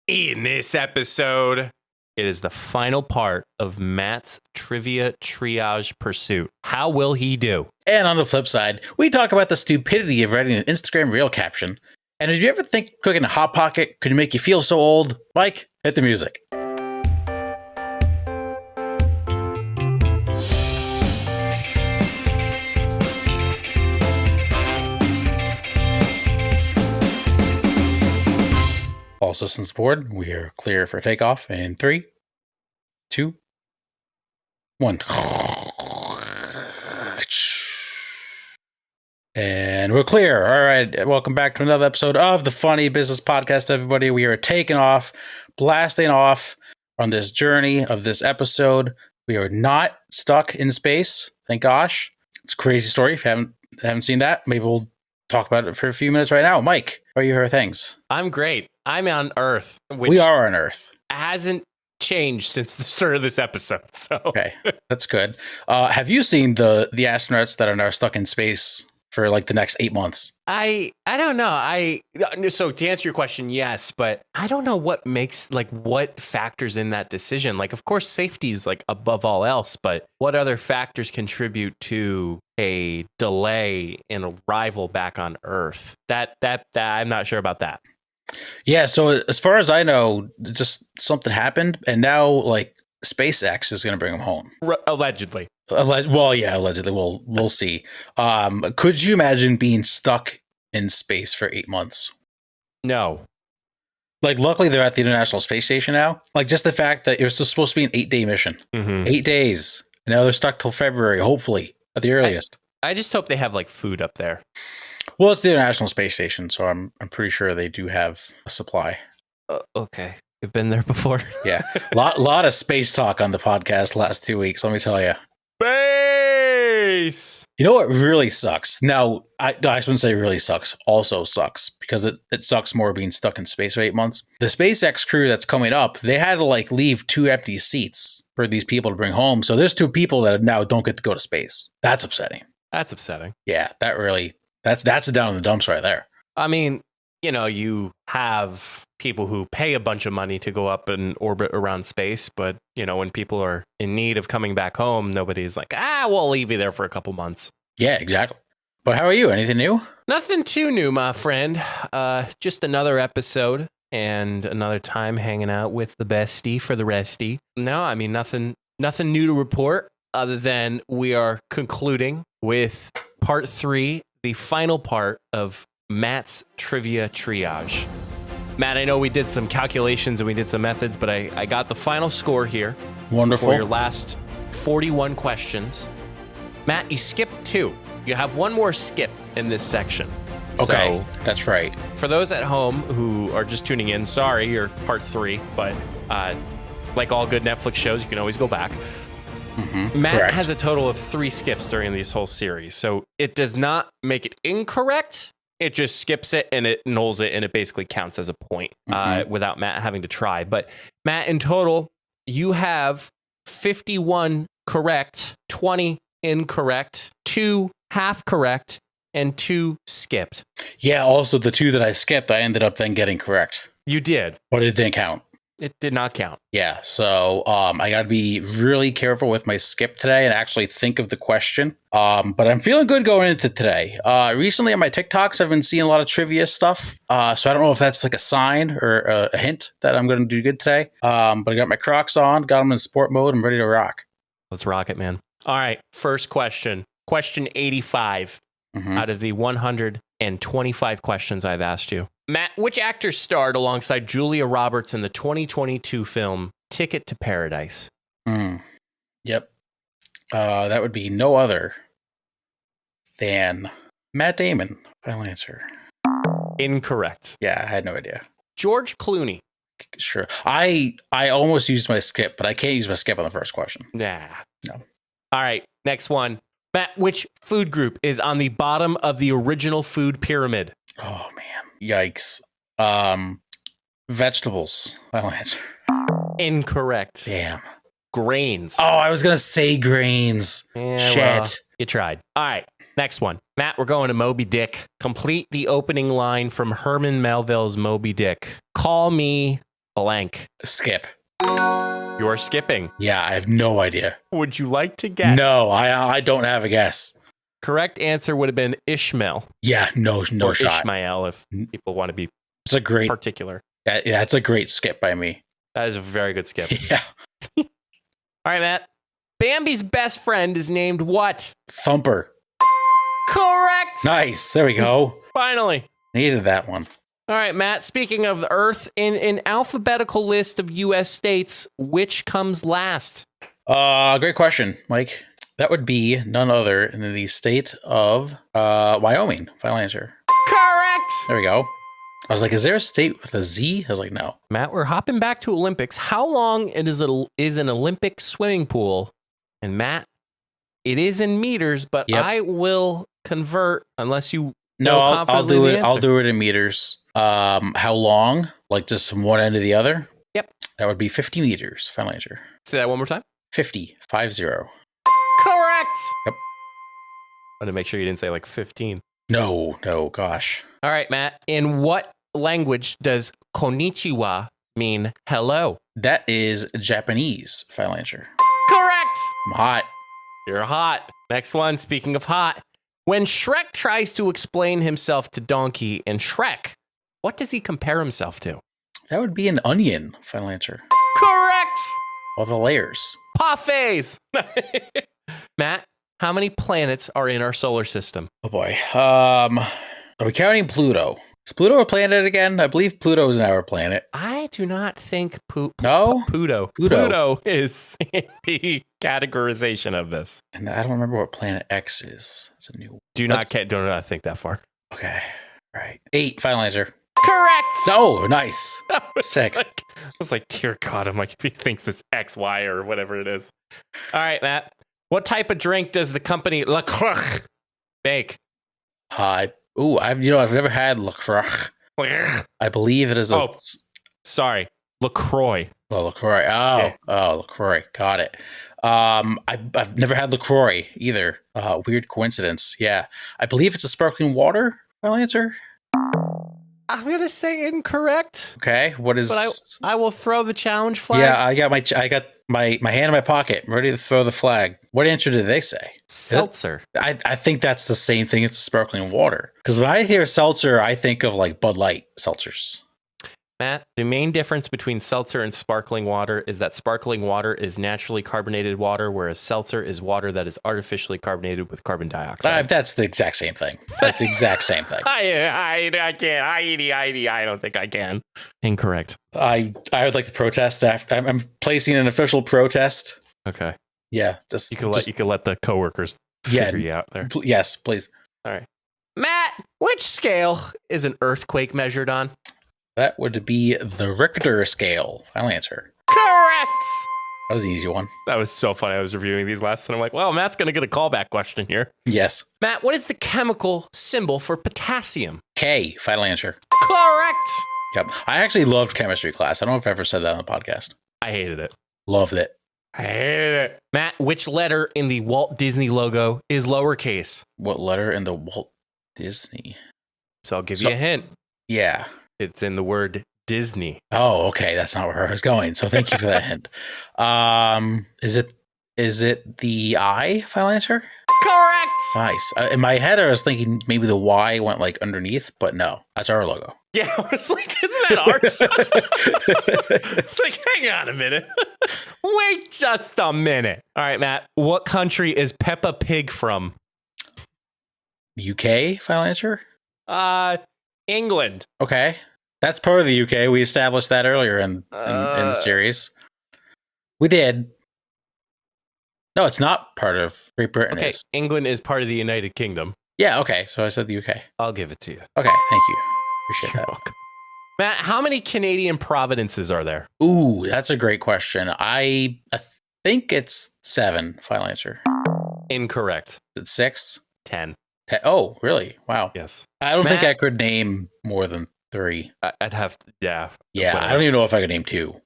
In this episode, it is the final part of Matt's trivia triage pursuit. How will he do? And on the flip side, we talk about the stupidity of writing an Instagram reel caption. And did you ever think cooking a Hot Pocket could make you feel so old? Mike, hit the music. All systems aboard. We are clear for takeoff in 3, 2, 1. And we're clear. All right. Welcome back to another episode of the Funny Business Podcast, everybody. We are taking off, blasting off on this journey of this episode. We are not stuck in space. Thank gosh. It's a crazy story. If you haven't seen that, maybe we'll talk about it for a few minutes right now. Mike, how are you? How are things? I'm great. I'm on Earth. Which we are on Earth. Hasn't changed since the start of this episode. So okay, that's good. Have you seen the astronauts that are now stuck in space for like the next 8 months? I don't know. So to answer your question, yes, but I don't know what factors in that decision. Like, of course, safety is like above all else, but what other factors contribute to a delay in arrival back on Earth? That I'm not sure about that. Yeah, so as far as I know, just something happened, and now like SpaceX is going to bring them home. Allegedly. Allegedly. We'll see. Could you imagine being stuck in space for 8 months? No. Like, luckily they're at the International Space Station now. Like, just the fact that it was supposed to be an 8-day mission. Mm-hmm. 8 days. And now they're stuck till February, hopefully, at the earliest. I just hope they have like food up there. Well, it's the International Space Station, so I'm pretty sure they do have a supply. Okay. You've been there before? Yeah. lot of space talk on the podcast last 2 weeks, let me tell you. Space! You know what really sucks? Now, I shouldn't say really sucks. Also sucks, because it sucks more being stuck in space for 8 months. The SpaceX crew that's coming up, they had to like leave 2 empty seats for these people to bring home. So there's 2 people that now don't get to go to space. That's upsetting. That's upsetting. Yeah, that's a down in the dumps right there. I mean, you have people who pay a bunch of money to go up and orbit around space, but when people are in need of coming back home, nobody's like, we'll leave you there for a couple months. Yeah, exactly. But how are you? Anything new? Nothing too new, my friend. Just another episode and another time hanging out with the bestie for the restie. No, I mean, nothing new to report other than we are concluding with part 3, the final part of Matt's trivia triage. Matt, I know we did some calculations and we did some methods, but I got the final score here. Wonderful. For your last 41 questions. Matt, you skipped 2. You have one more skip in this section. Okay, so, that's right. For those at home who are just tuning in, sorry, you're part 3, but like all good Netflix shows, you can always go back. Mm-hmm. Matt Correct. Has a total of 3 skips during this whole series, so it does not make it incorrect. It just skips it and it nulls it, and it basically counts as a point without Matt having to try. But Matt, in total, you have 51 correct, 20 incorrect, 2 half correct, and 2 skipped. Yeah, also the 2 that I skipped, I ended up then getting correct. You did. But it didn't count. It did not count. Yeah, so I got to be really careful with my skip today and actually think of the question. But I'm feeling good going into today. Recently on my TikToks, I've been seeing a lot of trivia stuff. So I don't know if that's like a sign or a hint that I'm going to do good today. But I got my Crocs on, got them in sport mode. I'm ready to rock. Let's rock it, man. All right, first question. Question 85 out of the 125 questions I've asked you. Matt, which actor starred alongside Julia Roberts in the 2022 film Ticket to Paradise? Yep. That would be no other than Matt Damon. Final answer. Incorrect. Yeah, I had no idea. George Clooney. Sure. I almost used my skip, but I can't use my skip on the first question. Nah. No. All right, next one. Matt, which food group is on the bottom of the original food pyramid? Oh, man. Yikes. Vegetables. Final answer. Incorrect. Damn. Grains. Oh, I was going to say grains. Yeah, Shit. Well, you tried. All right. Next one. Matt, we're going to Moby Dick. Complete the opening line from Herman Melville's Moby Dick. Call me blank. Skip. You're skipping. Yeah, I have no idea. Would you like to guess? No, I don't have a guess. Correct answer would have been Ishmael. Yeah, no or shot. Ishmael, if people want to be It's a great particular. Yeah, it's a great skip by me. That is a very good skip. Yeah. All right, Matt. Bambi's best friend is named what? Thumper. Correct. Nice. There we go. Finally. Needed that one. All right, Matt. Speaking of the Earth, in an alphabetical list of U.S. states, which comes last? Great question, Mike. That would be none other than the state of Wyoming. Final answer. Correct. There we go. I was like, is there a state with a Z? I was like, no. Matt, we're hopping back to Olympics. How long is an Olympic swimming pool? And Matt, it is in meters, but I will convert unless you No, I'll do it. Answer. I'll do it in meters. How long? Like just from one end to the other? Yep. That would be 50 meters. Final answer. Say that one more time. 50. 50. Correct. Yep. I want to make sure you didn't say like 15. No, gosh. All right, Matt. In what language does konnichiwa mean hello? That is Japanese. Final answer. Correct. I'm hot. You're hot. Next one. Speaking of hot, when Shrek tries to explain himself to Donkey in Shrek, what does he compare himself to? That would be an onion. Final answer. Correct. All the layers. Parfaits. Matt, how many planets are in our solar system? Oh boy. Are we counting Pluto? Is Pluto a planet again? I believe Pluto is our planet. I do not think No? Pluto is in the categorization of this. And I don't remember what planet X is. It's a new. Do not think that far. Okay. All right. 8. Final answer. Correct. Oh, nice. Sick. I was like, dear God, I'm like, if he thinks it's X, Y, or whatever it is. All right, Matt. What type of drink does the company La Croix make? I've never had LaCroix. I believe it is a. Sorry, LaCroix. Oh, LaCroix. Oh, LaCroix. Got it. I've never had LaCroix either. Weird coincidence. Yeah, I believe it's a sparkling water. Final answer. I'm gonna say incorrect. Okay, what is? But I will throw the challenge flag. Yeah, I got my hand in my pocket, ready to throw the flag. What answer did they say? Seltzer. I think that's the same thing as the sparkling water. Because when I hear seltzer, I think of like Bud Light seltzers. Matt, the main difference between seltzer and sparkling water is that sparkling water is naturally carbonated water, whereas seltzer is water that is artificially carbonated with carbon dioxide. That's the exact same thing. That's the exact same thing. I can't. I don't think I can. Incorrect. I would like to protest after. I'm placing an official protest. Okay. Yeah, you can let the coworkers figure you out there. Yes, please. All right, Matt. Which scale is an earthquake measured on? That would be the Richter scale. Final answer. Correct. That was an easy one. That was so funny. I was reviewing these last, and I'm like, well, Matt's going to get a callback question here. Yes. Matt, what is the chemical symbol for potassium? K. Final answer. Correct. Yep. I actually loved chemistry class. I don't know if I ever said that on the podcast. I hated it. Loved it. I hated it. Matt, which letter in the Walt Disney logo is lowercase? What letter in the Walt Disney? So I'll give you a hint. Yeah. It's in the word Disney. Oh, okay. That's not where I was going. So thank you for that hint. Is it the I? Final answer? Correct. Nice. In my head, I was thinking maybe the Y went like underneath, but no, that's our logo. Yeah, I was like, isn't that ours? It's like, hang on a minute. Wait just a minute. All right, Matt. What country is Peppa Pig from? UK? Final answer? England. Okay. That's part of the UK. We established that earlier in the series. We did. No, it's not part of Great Britain. Okay, England is part of the United Kingdom. Yeah, okay. So I said the UK. I'll give it to you. Okay, thank you. Appreciate You're that. welcome. Matt, how many Canadian provinces are there? Ooh, that's a great question. I think it's 7. Final answer. Incorrect. Is it 6? 10. Oh, really? Wow. Yes. I don't think I could name more than 3. I'd have to, yeah. Yeah, whatever. I don't even know if I could name 2.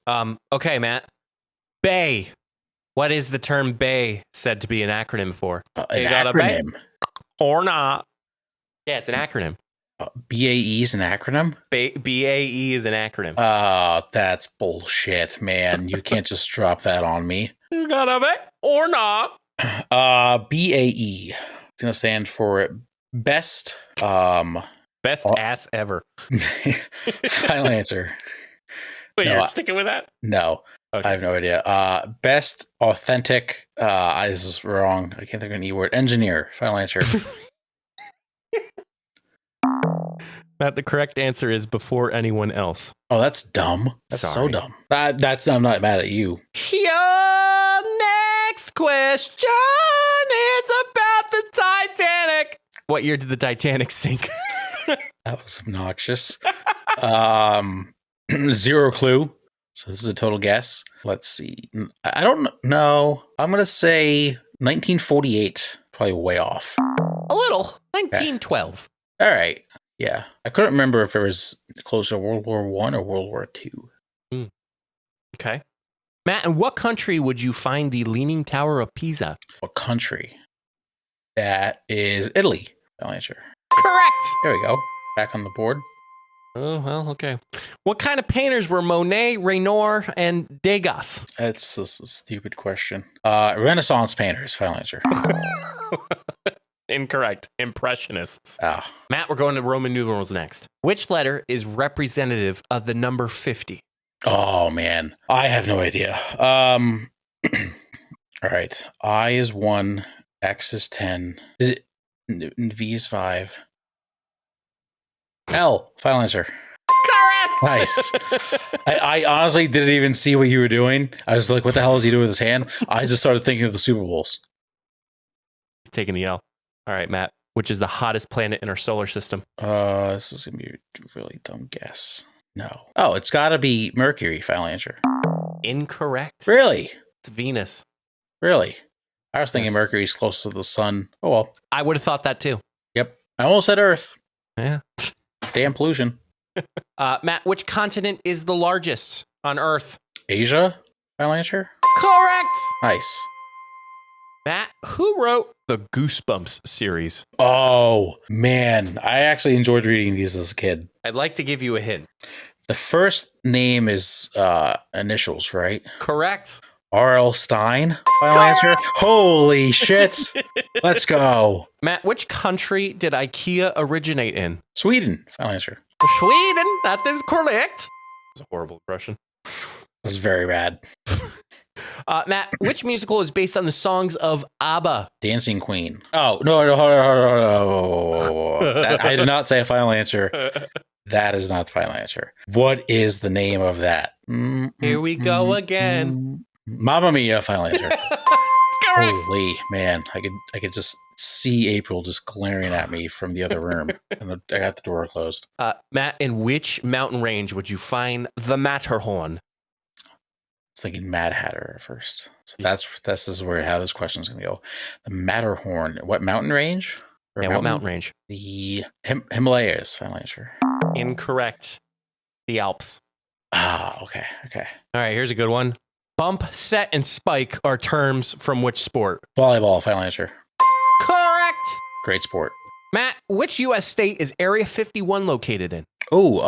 Okay, Matt. Bay. What is the term bay said to be an acronym for? An acronym? Or not. Yeah, it's an acronym. BAE is an acronym? BAE is an acronym. That's bullshit, man. You can't just drop that on me. You gotta be or not. BAE. It's going to stand for best. Best ass ever. Final answer. Wait, you're sticking with that? No. Okay. I have no idea. Best authentic. This is wrong. I can't think of an E word. Engineer. Final answer. That the correct answer is before anyone else. Oh, that's dumb. That's so dumb. That's I'm not mad at you. Your next question is about the Titanic. What year did the Titanic sink? That was obnoxious. Zero clue. So this is a total guess. Let's see. I don't know. I'm going to say 1948. Probably way off. A little. 1912. All right. Yeah. I couldn't remember if it was closer to World War I or World War II. Okay. Matt, in what country would you find the Leaning Tower of Pisa? What country? That is Italy. I'll answer. Correct. There we go. Back on the board. Oh, well, okay. What kind of painters were Monet, Renoir, and Degas? That's a stupid question. Renaissance painters. Final answer. Incorrect. Impressionists. Oh. Matt, we're going to Roman numerals next. Which letter is representative of the number 50? Oh, man. I have no idea. All right. I is 1. X is 10. Is it V is 5? L. Final answer. Correct. Nice. I honestly didn't even see what you were doing. I was like, what the hell is he doing with his hand? I just started thinking of the Super Bowls. He's taking the L. All right, Matt. Which is the hottest planet in our solar system? This is going to be a really dumb guess. No. Oh, it's got to be Mercury. Final answer. Incorrect. Really? It's Venus. Really? I was thinking Mercury's close to the sun. Oh, well. I would have thought that too. Yep. I almost said Earth. Yeah. Damn pollution. Matt, which continent is the largest on Earth? Asia? Final answer? Correct. Nice. Matt, who wrote the Goosebumps series? Oh, man. I actually enjoyed reading these as a kid. I'd like to give you a hint. The first name is initials, right? Correct. R.L. Stein? Final answer? Holy shit. Let's go. Matt, which country did IKEA originate in? Sweden. Final answer. Sweden. That is correct. It's a horrible impression. It was very bad. Matt, which musical is based on the songs of ABBA? Dancing Queen. Oh, no. Hold on. I did not say a final answer. That is not the final answer. What is the name of that? Here we go again. Mamma Mia. Final answer. Correct. Holy man, I could just see April just glaring at me from the other room, and I got the door closed. Matt, in which mountain range would you find the Matterhorn? I was thinking Mad Hatter at first, so this is how this question is going to go. The Matterhorn. What mountain range? What mountain range? The Himalayas. Final answer. Incorrect. The Alps. Okay. All right, here's a good one. Bump, set, and spike are terms from which sport? Volleyball. Final answer. Correct. Great sport. Matt, which U.S. state is Area 51 located in? Oh,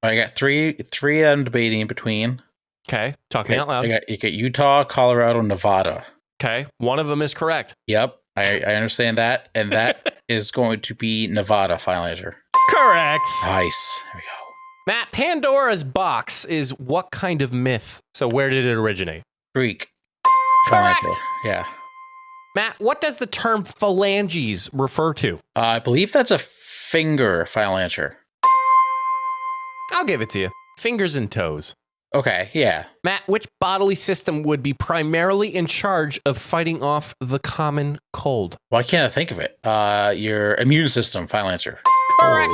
I got three I'm debating between. Okay, talk me out loud. You got Utah, Colorado, Nevada. Okay, one of them is correct. Yep, I understand that, and that is going to be Nevada. Final answer. Correct. Nice. There we go. Matt, Pandora's box is what kind of myth? So where did it originate? Greek. Correct. Yeah. Matt, what does the term phalanges refer to? I believe that's a finger. Final answer. I'll give it to you. Fingers and toes. Okay, yeah. Matt, which bodily system would be primarily in charge of fighting off the common cold? Why can't I think of it? Your immune system. Final answer. Correct.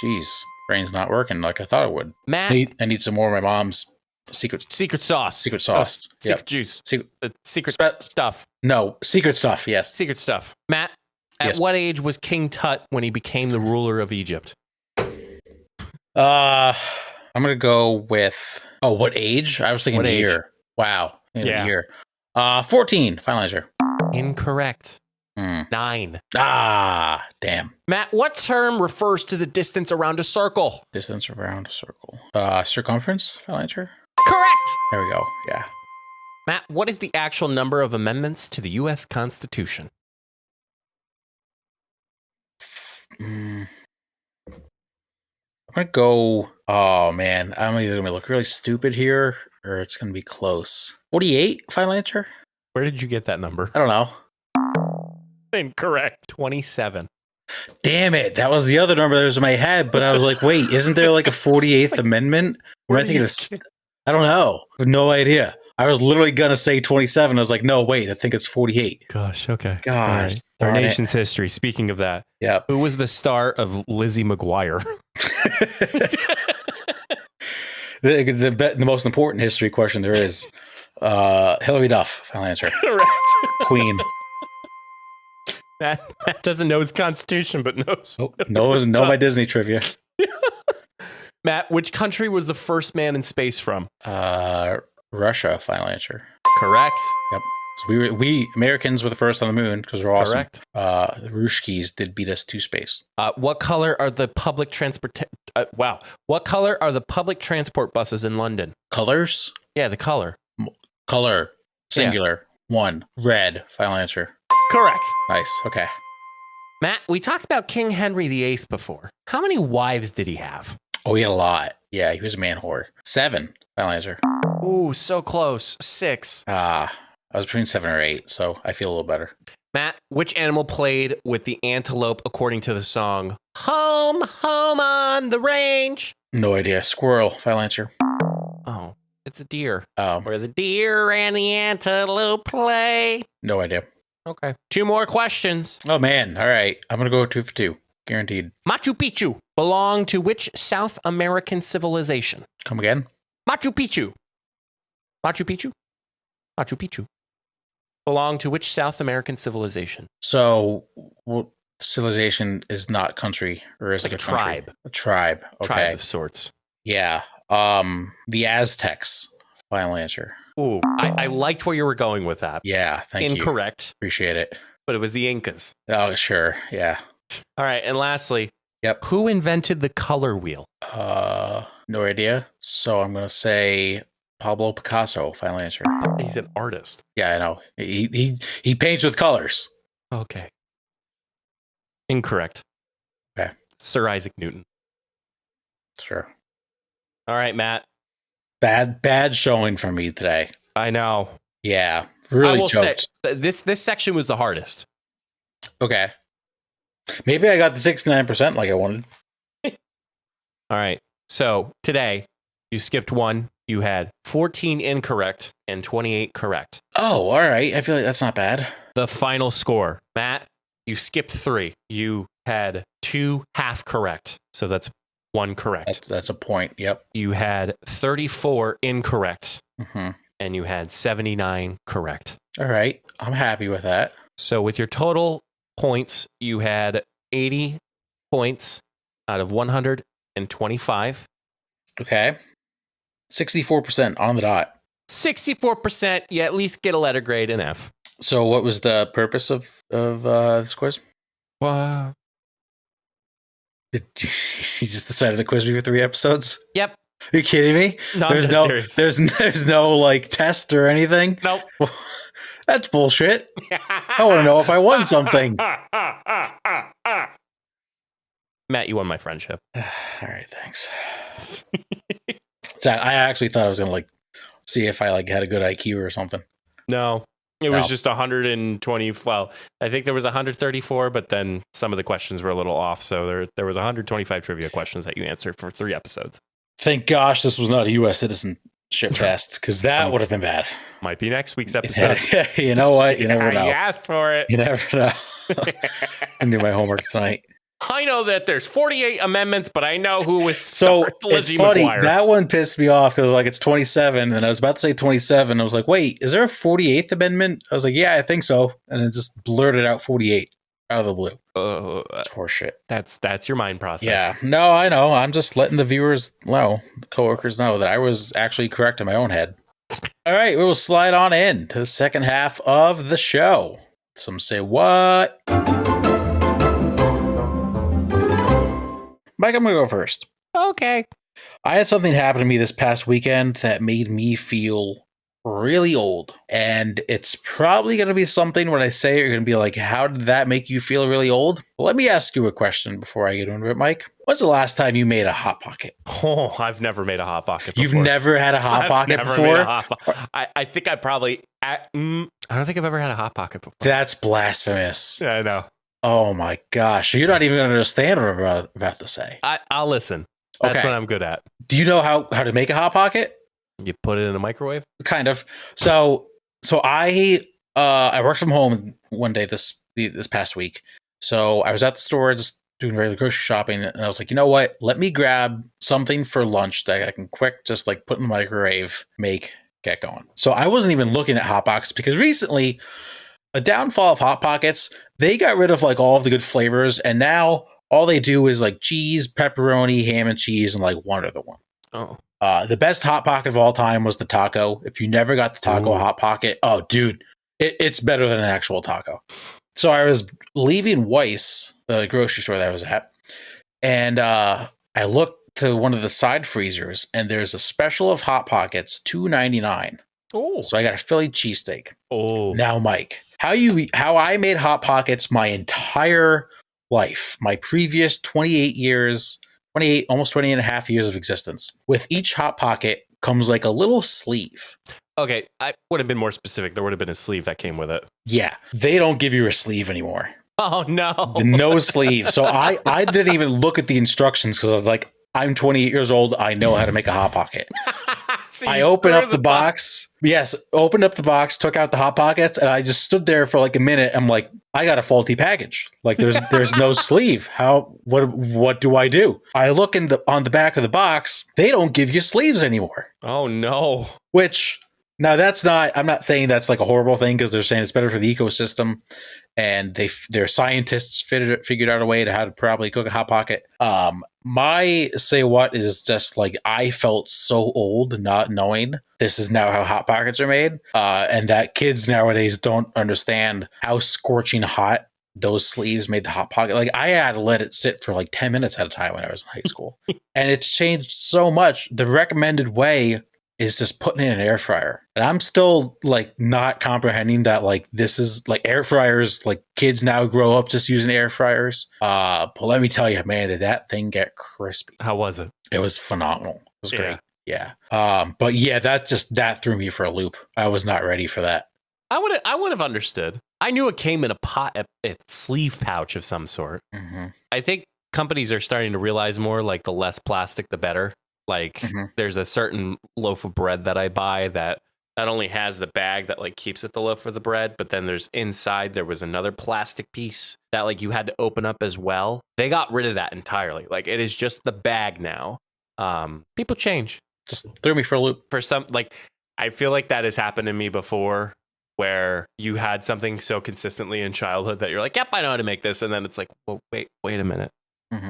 Jeez, brain's not working like I thought it would. Matt, I need some more of my mom's secret sauce. Secret sauce. Secret juice. Secret stuff. No, secret stuff. Yes. Secret stuff. Matt, at what age was King Tut when he became the ruler of Egypt? I'm gonna go with. Oh, what age? I was thinking the year. Wow. Yeah. Year. 14. Final answer. Incorrect. 9. Ah, damn. Matt, what term refers to the distance around a circle? Distance around a circle. Circumference, final answer. Correct. There we go. Yeah. Matt, what is the actual number of amendments to the U.S. Constitution? I'm going to go... Oh, man. I'm either going to look really stupid here or it's going to be close. 48, final answer? Where did you get that number? I don't know. Incorrect. 27. Damn it. That was the other number that was in my head, but I was like, wait, isn't there like a 48th Amendment? Am I thinking of... I don't know. I have no idea. I was literally going to say 27. I was like, no, wait, I think it's 48. Gosh, okay. Gosh. Right. Our nation's history. Speaking of that, yep. Who was the star of Lizzie McGuire? The most important history question there is. Hillary Duff, final answer. Correct. Queen. Matt doesn't know his constitution, but knows. Knows my Disney trivia. Matt, which country was the first man in space from? Russia, final answer. Correct. Yep. So we Americans were the first on the moon because we're awesome. Correct. The Ruskies did beat us to space. What color are the public transport? What color are the public transport buses in London? Colors? Yeah, the color. Color. Singular. Yeah. 1. Red. Final answer. Correct. Nice. Okay. Matt, we talked about King Henry VIII before. How many wives did he have? Oh, he had a lot. Yeah, he was a man whore. 7. Final answer. Ooh, so close. 6. I was between 7 or 8, so I feel a little better. Matt, which animal played with the antelope according to the song Home, Home on the Range? No idea. Squirrel. Final answer. Oh, it's a deer. Oh. Where the deer and the antelope play. No idea. Okay. 2 more questions. Oh, man. All right. I'm going to go 2 for 2. Guaranteed. Machu Picchu belonged to which South American civilization? Come again? Machu Picchu. Machu Picchu? Machu Picchu. Belong to which South American civilization? So, civilization is not country, or is like it a country? tribe? A tribe. Okay. Tribe of sorts. Yeah. The Aztecs. Final answer. Ooh, I liked where you were going with that. Yeah, thank you. Incorrect. Appreciate it. But it was the Incas. Oh, sure. Yeah. All right, and lastly, yep. Who invented the color wheel? No idea. So I'm gonna say Pablo Picasso. Final answer. He's an artist. Yeah, I know. He paints with colors. Okay. Incorrect. Okay. Sir Isaac Newton. Sure. All right, Matt. Bad showing from me today. I know. Yeah, really choked. Say, this section was the hardest. Okay. Maybe I got the 69% like I wanted. All right. So today you skipped 1. You had 14 incorrect and 28 correct. Oh, all right. I feel like that's not bad. The final score, Matt, you skipped 3. You had 2 half correct. So that's 1 correct. That's a point. Yep. You had 34 incorrect. Mm-hmm. And you had 79 correct. All right. I'm happy with that. So with your total points, you had 80 points out of 125. Okay. 64% on the dot. 64%, you at least get a letter grade, an F. So what was the purpose of this quiz? What? Did you just decided to quiz me for 3 episodes? Yep. Are you kidding me? No, serious. There's no like test or anything? Nope. That's bullshit. I want to know if I won something. Matt, you won my friendship. All right, thanks. So I actually thought I was gonna like see if I like had a good IQ or something. No, it was just 120. Well, I think there was 134, but then some of the questions were a little off. So there was 125 trivia questions that you answered for 3 episodes. Thank gosh this was not a U.S. citizenship test, because that would have been bad. Might be next week's episode. You know what? You never know. You asked for it. You never know. I'm doing my homework tonight. I know that there's 48 amendments, but I know who was so Lizzie it's funny. McGuire. That one pissed me off because like it's 27, and I was about to say 27. I was like, wait, is there a 48th amendment? I was like, yeah, I think so, and it just blurted out 48 out of the blue. It's horseshit. That's your mind process. Yeah, no, I know. I'm just letting the viewers know, the coworkers know that I was actually correct in my own head. All right, we will slide on in to the second half of the show. Some say what? Mike, I'm going to go first. Okay. I had something happen to me this past weekend that made me feel really old. And it's probably going to be something when I say it, you're going to be like, how did that make you feel really old? Well, let me ask you a question before I get into it, Mike. When's the last time you made a Hot Pocket? Oh, I've never made a Hot Pocket before. You've never had a Hot Pocket before? I think I probably... I don't think I've ever had a Hot Pocket before. That's blasphemous. Yeah, I know. Oh my gosh. You're not even going to understand what I'm about to say. I'll listen. That's what I'm good at. Do you know how to make a Hot Pocket? You put it in a microwave? Kind of. So I worked from home one day this past week. So I was at the store just doing regular grocery shopping, and I was like, you know what? Let me grab something for lunch that I can quick just like put in the microwave, get going. So I wasn't even looking at Hot Pockets because recently, a downfall of Hot Pockets, they got rid of like all of the good flavors, and now all they do is like cheese, pepperoni, ham and cheese, and like one other one. Oh. The best Hot Pocket of all time was the taco. If you never got the taco Hot Pocket, oh, dude, it's better than an actual taco. So I was leaving Weiss, the grocery store that I was at, and I looked to one of the side freezers, and there's a special of Hot Pockets, $2.99. Oh. So I got a Philly cheesesteak. Oh. Now, Mike, how I made Hot Pockets my entire life, my previous 28, almost 20 and a half years of existence. With each Hot Pocket comes like a little sleeve. Okay, I would have been more specific. There would have been a sleeve that came with it. Yeah, they don't give you a sleeve anymore. Oh, no. No sleeve. So I didn't even look at the instructions because I was like, I'm 28 years old. I know how to make a Hot Pocket. So I opened up the box. Yes, opened up the box, took out the Hot Pockets, and I just stood there for like a minute. I'm like, I got a faulty package. Like there's no sleeve. What do I do? I look on the back of the box. They don't give you sleeves anymore. Oh no. Which now I'm not saying that's like a horrible thing because they're saying it's better for the ecosystem, and their scientists figured out a way to how to probably cook a Hot Pocket. My say what is just like I felt so old not knowing this is now how Hot Pockets are made, and that kids nowadays don't understand how scorching hot those sleeves made the Hot Pocket. Like I had to let it sit for like 10 minutes at a time when I was in high school, and it's changed so much. The recommended way is just putting it in an air fryer. And I'm still like not comprehending that like this is like air fryers, like kids now grow up just using air fryers. But let me tell you, man, did that thing get crispy. How was it? It was phenomenal. It was great. Yeah. But yeah, that threw me for a loop. I was not ready for that. I would have understood. I knew it came in a sleeve pouch of some sort. Mm-hmm. I think companies are starting to realize more like the less plastic, the better. Like there's a certain loaf of bread that I buy that not only has the bag that like keeps it the loaf of the bread, but then there's inside there was another plastic piece that like you had to open up as well. They got rid of that entirely. Like it is just the bag now. People change. Just threw me for a loop. For some, like I feel like that has happened to me before, where you had something so consistently in childhood that you're like, yep, I know how to make this, and then it's like, well, wait a minute.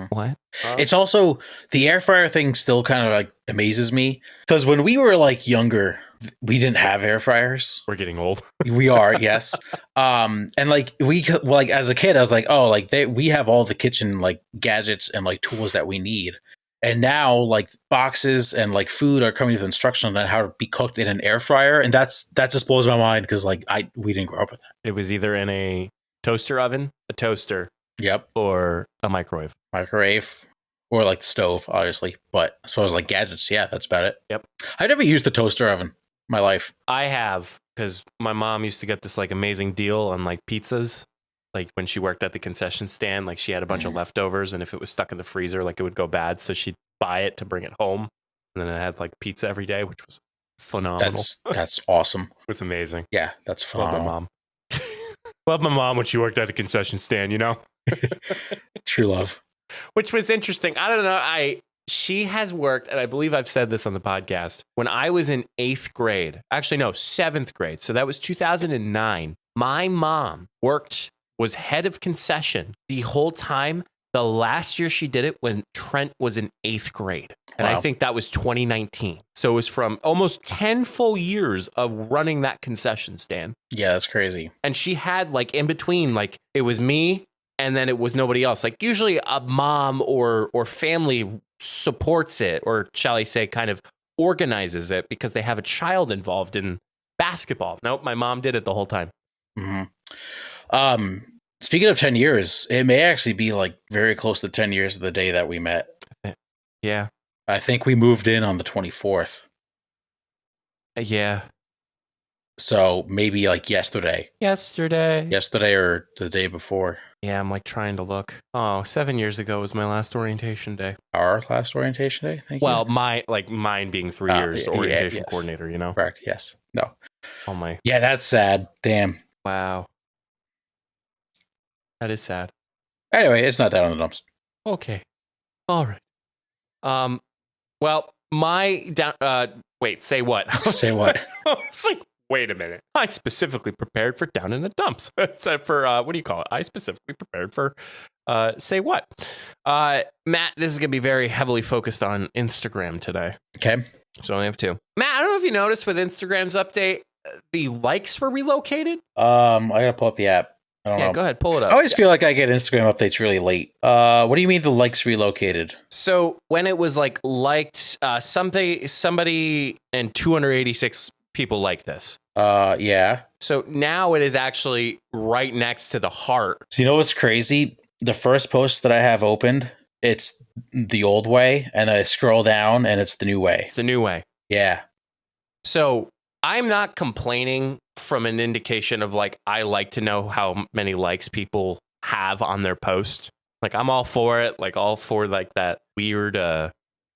What? It's also the air fryer thing still kind of like amazes me because when we were like younger, we didn't have air fryers. We're getting old. We are, yes. And like as a kid, I was like, oh, like we have all the kitchen like gadgets and like tools that we need. And now like boxes and like food are coming with instructions on how to be cooked in an air fryer, and that just blows my mind because like we didn't grow up with that. It was either in a toaster oven, a toaster. Yep. Or a microwave. Or like the stove, obviously. But as far as like gadgets, yeah, that's about it. Yep. I never used a toaster oven in my life. I have, because my mom used to get this like amazing deal on like pizzas. Like when she worked at the concession stand, like she had a bunch of leftovers, and if it was stuck in the freezer, like it would go bad. So she'd buy it to bring it home. And then I had like pizza every day, which was phenomenal. That's awesome. It was amazing. Yeah, that's phenomenal. Love my mom. Love my mom when she worked at a concession stand, you know? True love. Which was interesting. I don't know. She has worked, and I believe I've said this on the podcast. When I was in 8th grade, actually no, 7th grade. So that was 2009. My mom was head of concession the whole time The last year she did it when Trent was in 8th grade. And I think that was 2019. So it was from almost 10 full years of running that concession stand. Yeah, that's crazy. And she had like in between, like it was me and then it was nobody else. Like usually a mom or family supports it, or shall I say kind of organizes it because they have a child involved in basketball. Nope, my mom did it the whole time. Mm-hmm. Speaking of 10 years, it may actually be like very close to 10 years of the day that we met. Yeah. I think we moved in on the 24th. Yeah. So maybe like yesterday. Yesterday or the day before. Yeah, I'm like trying to look. Oh, 7 years ago was my last orientation day. Our last orientation day? Thank you. Well, mine being 3 years orientation coordinator, you know? Correct, yes. No. Oh my. Yeah, that's sad. Damn. Wow. That is sad. Anyway, it's not down in the dumps. Okay. All right. Well, my down. Wait. Say what? Say what? I was like, wait a minute. I specifically prepared for down in the dumps. For what do you call it? I specifically prepared for. Say what? Matt, this is gonna be very heavily focused on Instagram today. Okay. So I only have 2. Matt, I don't know if you noticed with Instagram's update, the likes were relocated. I gotta pull up the app. I don't know. Go ahead, pull it up. I always feel like I get Instagram updates really late. What do you mean the likes relocated? So when it was like liked, somebody and 286 people like this. Yeah. So now it is actually right next to the heart. So you know what's crazy? The first post that I have opened, it's the old way, and then I scroll down and it's the new way. It's the new way. Yeah. So I'm not complaining from an indication of like, I like to know how many likes people have on their post. Like I'm all for it, like all for like that weird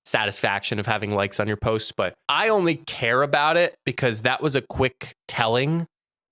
satisfaction of having likes on your post. But I only care about it because that was a quick telling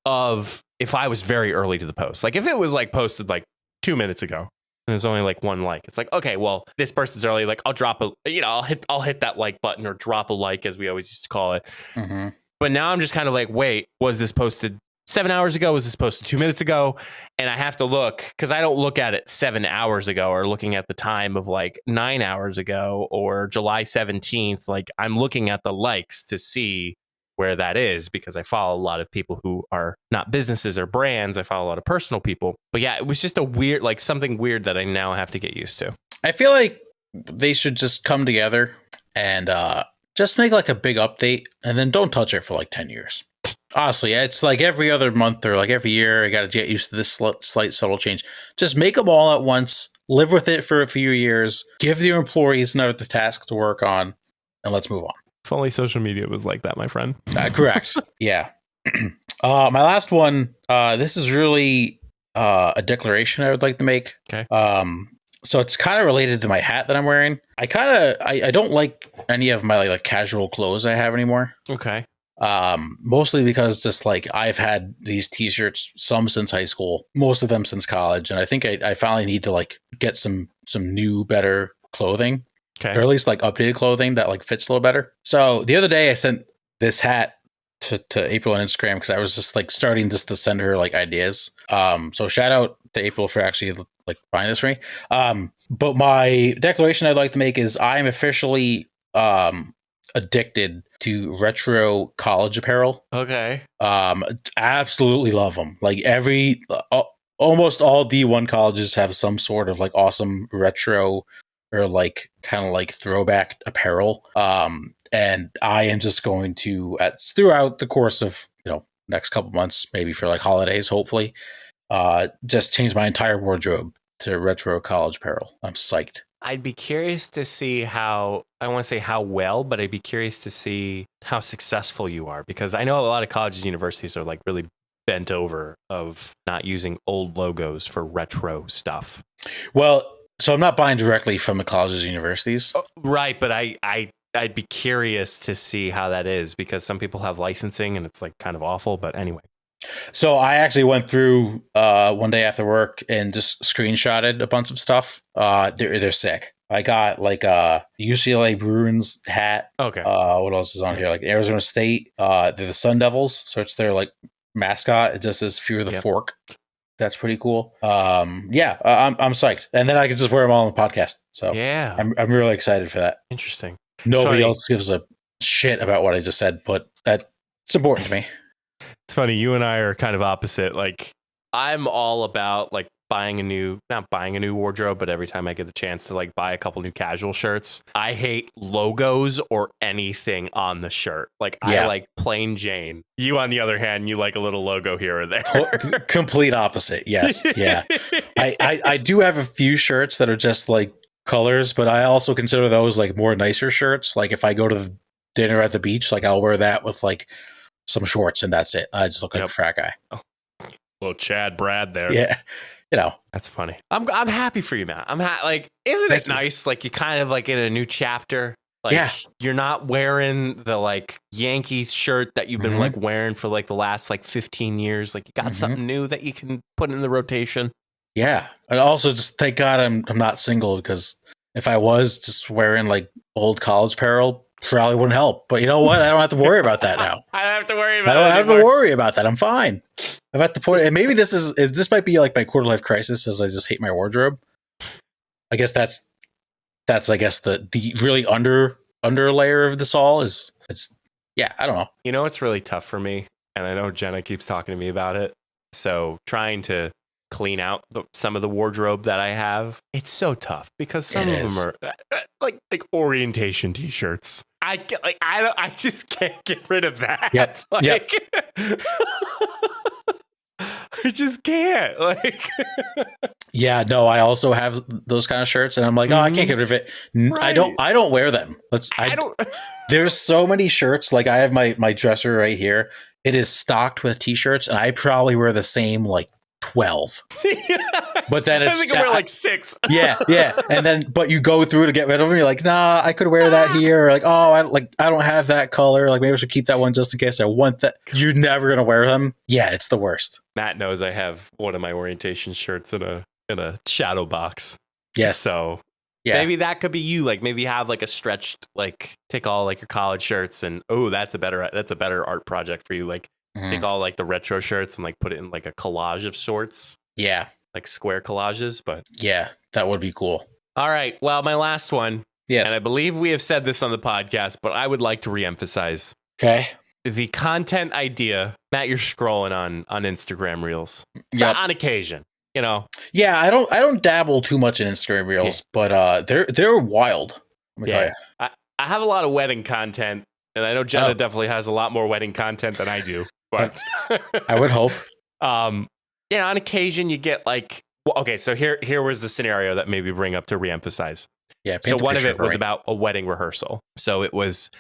of if I was very early to the post. Like if it was like posted like 2 minutes ago and there's only like 1 like, it's like, okay, well, this person's early. Like I'll drop I'll hit that like button or drop a like, as we always used to call it. Mm-hmm. But now I'm just kind of like, wait, was this posted 7 hours ago? Was this posted 2 minutes ago? And I have to look because I don't look at it 7 hours ago or looking at the time of like 9 hours ago or July 17th. Like I'm looking at the likes to see where that is because I follow a lot of people who are not businesses or brands. I follow a lot of personal people. But yeah, it was just a weird, like something weird that I now have to get used to. I feel like they should just come together and just make like a big update and then don't touch it for like 10 years. Honestly, it's like every other month or like every year, I got to get used to this slight subtle change. Just make them all at once, live with it for a few years, give your employees another task to work on, and let's move on. If only social media was like that, my friend. Correct. Yeah. My last one, this is really a declaration I would like to make. Okay. So it's kind of related to my hat that I'm wearing. I don't like any of my like casual clothes I have anymore. Okay. Mostly because just like I've had these t-shirts, some since high school, most of them since college. And I think I finally need to like get some new, better clothing. Okay. Or at least like updated clothing that like fits a little better. So the other day I sent this hat to April on Instagram because I was just like starting just to send her like ideas. So shout out to April for actually like buying this for me. But my declaration I'd like to make is I'm officially addicted to retro college apparel. Okay. Absolutely love them. Like almost all D1 colleges have some sort of like awesome retro or like kind of like throwback apparel. And I am just going to throughout the course of, next couple months, maybe for like holidays, hopefully, just change my entire wardrobe to retro college apparel. I'm psyched. I'd be curious to see how, I want to say how well, but I'd be curious to see how successful you are, because I know a lot of colleges and universities are like really bent over of not using old logos for retro stuff. Well, so I'm not buying directly from the colleges and universities. Oh, right, but I'd be curious to see how that is, because some people have licensing and it's like kind of awful, but anyway. So I actually went through one day after work and just screenshotted a bunch of stuff. They're sick. I got like a UCLA Bruins hat. Okay. What else is on here? Like Arizona State. They're the Sun Devils, so it's their like mascot. It just says "Fear the Fork." That's pretty cool. Yeah, I'm psyched, and then I can just wear them all on the podcast. So Yeah, I'm really excited for that. interesting. Nobody else gives a shit about what I just said, but that's important to me. It's funny. You and I are kind of opposite. Like, I'm all about like not buying a new wardrobe, but every time I get the chance to like buy a couple new casual shirts, I hate logos or anything on the shirt. Like, I like plain Jane. You, on the other hand, you like a little logo here or there. Complete opposite. Yes. Yeah. I do have a few shirts that are just like colors, but I also consider those like more nicer shirts. Like if I go to the dinner at the beach, like I'll wear that with like some shorts and that's it. I just look like a frat guy. Oh. Little Chad Brad there. Yeah. You know, that's funny. I'm happy for you, man. Like, isn't it nice? Like, you kind of like in a new chapter. Like, you're not wearing the like Yankees shirt that you've been like wearing for like the last like 15 years. Like, you got something new that you can put in the rotation. Yeah. And also just thank God I'm not single, because if I was just wearing like old college apparel, probably wouldn't help. But you know what? I don't have to worry about that now. I don't have to worry about I don't have to worry about that. I'm fine. I'm at the point, and maybe this might be like my quarter life crisis, as I just hate my wardrobe. I guess that's I guess the really under layer of this all is I don't know. You know, it's really tough for me, and I know Jenna keeps talking to me about it. So trying to clean out some of the wardrobe that I have, it's so tough because some of them are like orientation t-shirts. I just can't get rid of that. Yep. Like, I just can't. Like, yeah, no, I also have those kind of shirts, and I'm like, oh, I can't get rid of it. Right. I don't wear them. I don't. There's so many shirts. Like, I have my dresser right here. It is stocked with t-shirts, and I probably wear the same like 12. But then it's, I think I wear like 6. Yeah. And then, but you go through to get rid of them. You're like, nah, I could wear that here. Or like, oh, I don't have that color. Like, maybe I should keep that one just in case I want that. You're never gonna wear them. Yeah, it's the worst. Matt knows I have one of my orientation shirts in a shadow box. Yes. So yeah, maybe that could be you. Like, maybe have like a stretched, like, take all like your college shirts and that's a better art project for you. Like, take all like the retro shirts and like put it in like a collage of sorts. Yeah. Like square collages, but yeah, that would be cool. All right. Well, my last one. Yes. And I believe we have said this on the podcast, but I would like to reemphasize. Okay. The content idea. Matt, you're scrolling on Instagram Reels. So on occasion, you know. Yeah, I don't dabble too much in Instagram Reels, but they're wild. Let me tell you. I have a lot of wedding content, and I know Jenna definitely has a lot more wedding content than I do. But I would hope. Yeah, on occasion you get like, well, okay, so here was the scenario that maybe bring up to reemphasize. Yeah. So one of it was about a wedding rehearsal. So it was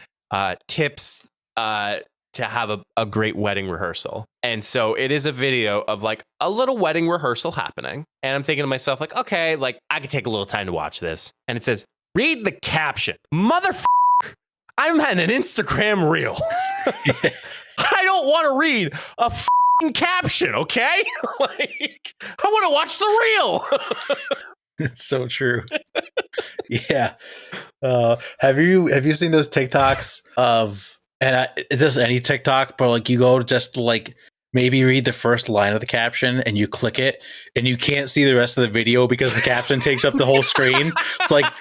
tips to have a great wedding rehearsal. And so it is a video of like a little wedding rehearsal happening. And I'm thinking to myself, like, okay, like I could take a little time to watch this. And it says, read the caption. Motherfucker, I'm at an Instagram reel. I don't want to read a caption, okay? Like, I want to watch the reel. It's so true. Yeah. Have you seen those TikToks of, and it does any TikTok, but like you go to just like maybe read the first line of the caption and you click it and you can't see the rest of the video because the caption takes up the whole screen. It's like,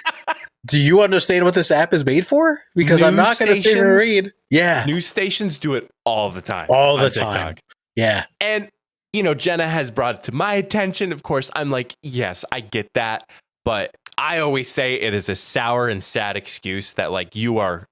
do you understand what this app is made for? Because I'm not going to sit and read. Yeah. News stations do it all the time. All the time. TikTok. Yeah. And, you know, Jenna has brought it to my attention. Of course, I'm like, yes, I get that. But I always say it is a sour and sad excuse that like you are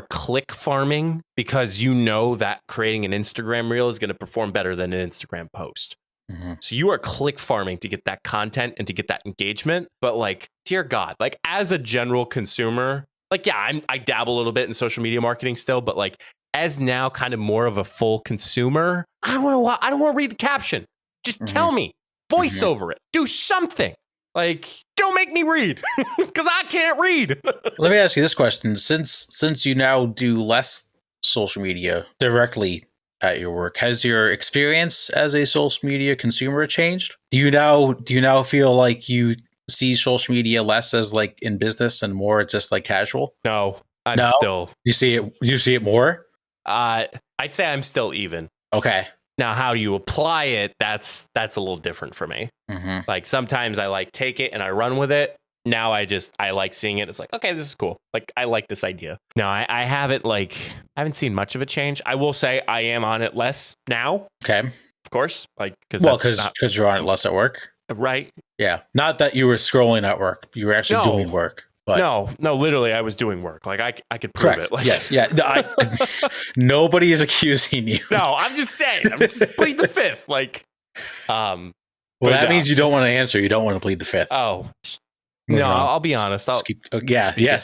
click farming because you know that creating an Instagram reel is going to perform better than an Instagram post. Mm-hmm. So you are click farming to get that content and to get that engagement. But like, dear God, like as a general consumer, like, yeah, I dabble a little bit in social media marketing still, but like as now kind of more of a full consumer, I don't want to read the caption. Just tell me, voice over it, do something. Like, don't make me read because I can't read. Let me ask you this question. Since you now do less social media directly at your work, has your experience as a social media consumer changed? Do you now feel like you see social media less as like in business and more just like casual? No, I'm still. You see it more? I'd say I'm still even. Okay. Now, how do you apply it? That's a little different for me. Mm-hmm. Like sometimes I like take it and I run with it. Now I like seeing it. It's like, okay, this is cool. Like I like this idea. No, I haven't I haven't seen much of a change. I will say I am on it less now. Okay. Of course. Like because you're on it less at work. Right. Yeah. Not that you were scrolling at work. You were actually doing work. But no, literally I was doing work. Like I could prove it. Like, yes. Yeah. Nobody is accusing you. No, I'm just saying. I'm just plead the fifth. Like well, that means you don't want to answer. You don't want to plead the fifth. Oh. No, I'll be honest. Be honest. Yeah,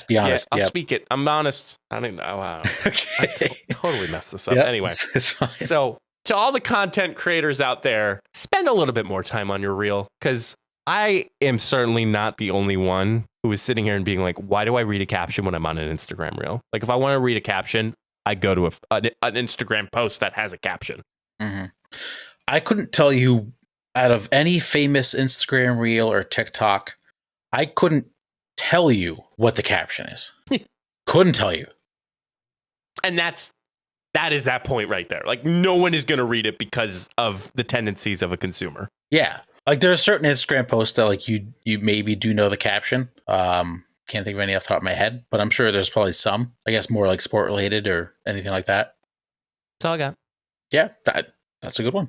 I'll speak it. I'm honest. I don't know. Okay. I totally messed this up. Yep, anyway, it's fine. So to all the content creators out there, spend a little bit more time on your reel, because I am certainly not the only one who is sitting here and being like, why do I read a caption when I'm on an Instagram reel? Like if I want to read a caption, I go to an Instagram post that has a caption. Mm-hmm. I couldn't tell you out of any famous Instagram reel or TikTok, I couldn't tell you what the caption is. Couldn't tell you. And that is that point right there. Like no one is going to read it because of the tendencies of a consumer. Yeah. Like there are certain Instagram posts that like you maybe do know the caption. Can't think of any off the top of my head, but I'm sure there's probably some. I guess more like sport related or anything like that. That's all I got. Yeah, that's a good one.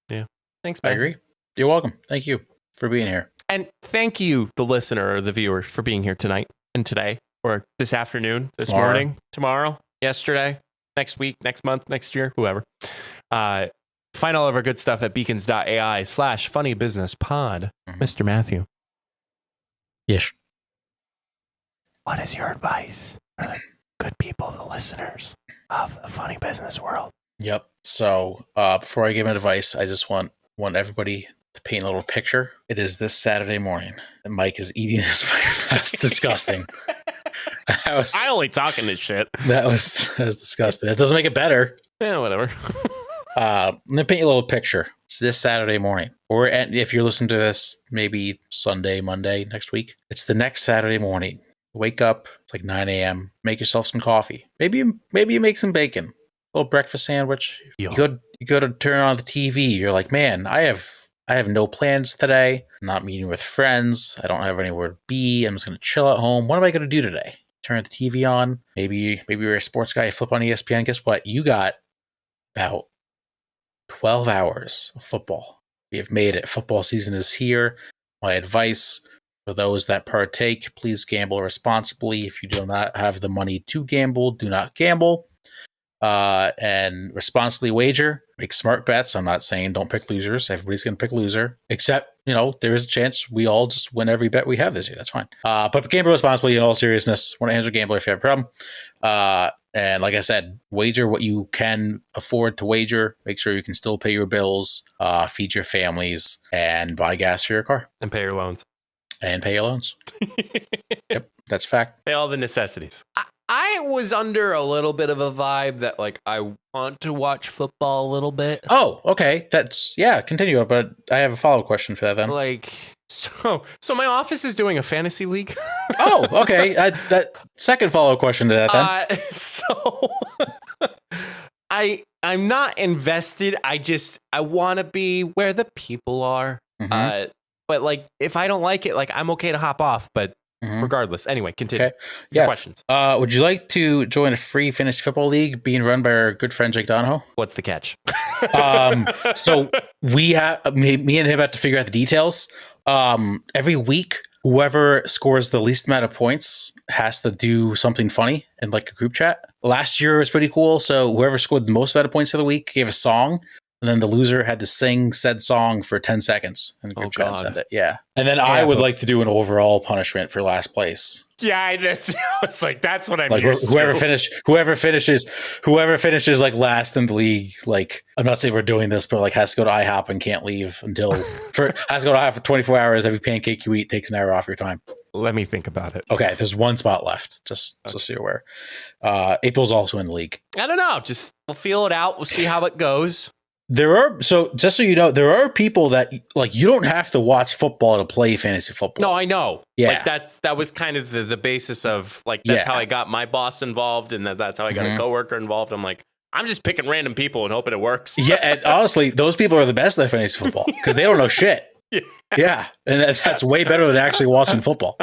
Yeah. Thanks, man. I agree. You're welcome. Thank you for being here. And thank you, the listener or the viewer, for being here tonight and today, or this afternoon, morning, tomorrow, yesterday, next week, next month, next year, whoever. Find all of our good stuff at beacons.ai/funnybusinesspod. Mr. Matthew. Yes. What is your advice for the good people, the listeners of the funny business world? Yep. So before I give an advice, I just want everybody to paint a little picture. It is this Saturday morning, and Mike is eating his breakfast. That's disgusting. I only talking this shit. That was disgusting. That doesn't make it better. Yeah, whatever. Let me paint you a little picture. It's this Saturday morning, or if you're listening to this, maybe Sunday, Monday next week. It's the next Saturday morning. Wake up. It's like 9 a.m. Make yourself some coffee. Maybe you make some bacon. A little breakfast sandwich. You go to turn on the TV. You're like, man, I have no plans today. I'm not meeting with friends. I don't have anywhere to be. I'm just going to chill at home. What am I going to do today? Turn the TV on. Maybe you're a sports guy. You flip on ESPN. Guess what? You got about 12 hours of football. We have made it. Football season is here. My advice for those that partake, please gamble responsibly. If you do not have the money to gamble, do not gamble. And responsibly wager. Make smart bets. I'm not saying don't pick losers. Everybody's going to pick loser. Except, there is a chance we all just win every bet we have this year. That's fine. But gamble responsibly in all seriousness. Want to answer gambler if you have a problem. And like I said, wager what you can afford to wager. Make sure you can still pay your bills, feed your families, and buy gas for your car. And pay your loans. Yep, that's a fact. Pay all the necessities. I was under a little bit of a vibe that I want to watch football a little bit. Oh, okay. Continue. But I have a follow-up question for that then. So my office is doing a fantasy league. Oh, okay. That second follow-up question to that then. I'm not invested. I want to be where the people are. Mm-hmm. But if I don't like it, I'm okay to hop off. But regardless, anyway, continue. Okay. Your questions. Would you like to join a free fantasy football league being run by our good friend Jake Donahoe? What's the catch? So we have me and him have to figure out the details. Every week, whoever scores the least amount of points has to do something funny in a group chat. Last year was pretty cool. So whoever scored the most amount of points of the week gave a song. And then the loser had to sing said song for 10 seconds in the group chat and send it. Yeah. And then I would like to do an overall punishment for last place. Yeah, that's what I'm whoever finishes last in the league, I'm not saying we're doing this, but has to go to IHOP and can't leave has to go to IHOP for 24 hours. Every pancake you eat takes an hour off your time. Let me think about it. Okay, there's one spot left. Just so you're aware. April's also in the league. I don't know. We'll feel it out. We'll see how it goes. Just so you know, there are people that you don't have to watch football to play fantasy football. No, I know. Yeah. That was kind of the basis of that's how I got my boss involved, and that's how I got a coworker involved. I'm like, I'm just picking random people and hoping it works. Yeah, and honestly, those people are the best at fantasy football because they don't know shit. Yeah, and that's way better than actually watching football.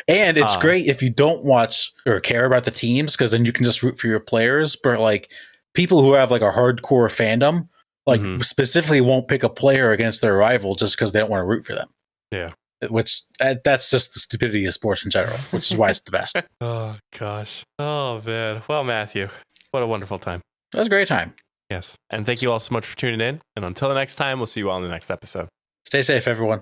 And it's great if you don't watch or care about the teams because then you can just root for your players. But like people who have like a hardcore fandom, like specifically won't pick a player against their rival just because they don't want to root for them. Yeah. Which that's just the stupidity of sports in general, which is why it's the best. Oh, gosh. Oh, man. Well, Matthew, what a wonderful time. That was a great time. Yes. And thank you all so much for tuning in. And until the next time, we'll see you all in the next episode. Stay safe, everyone.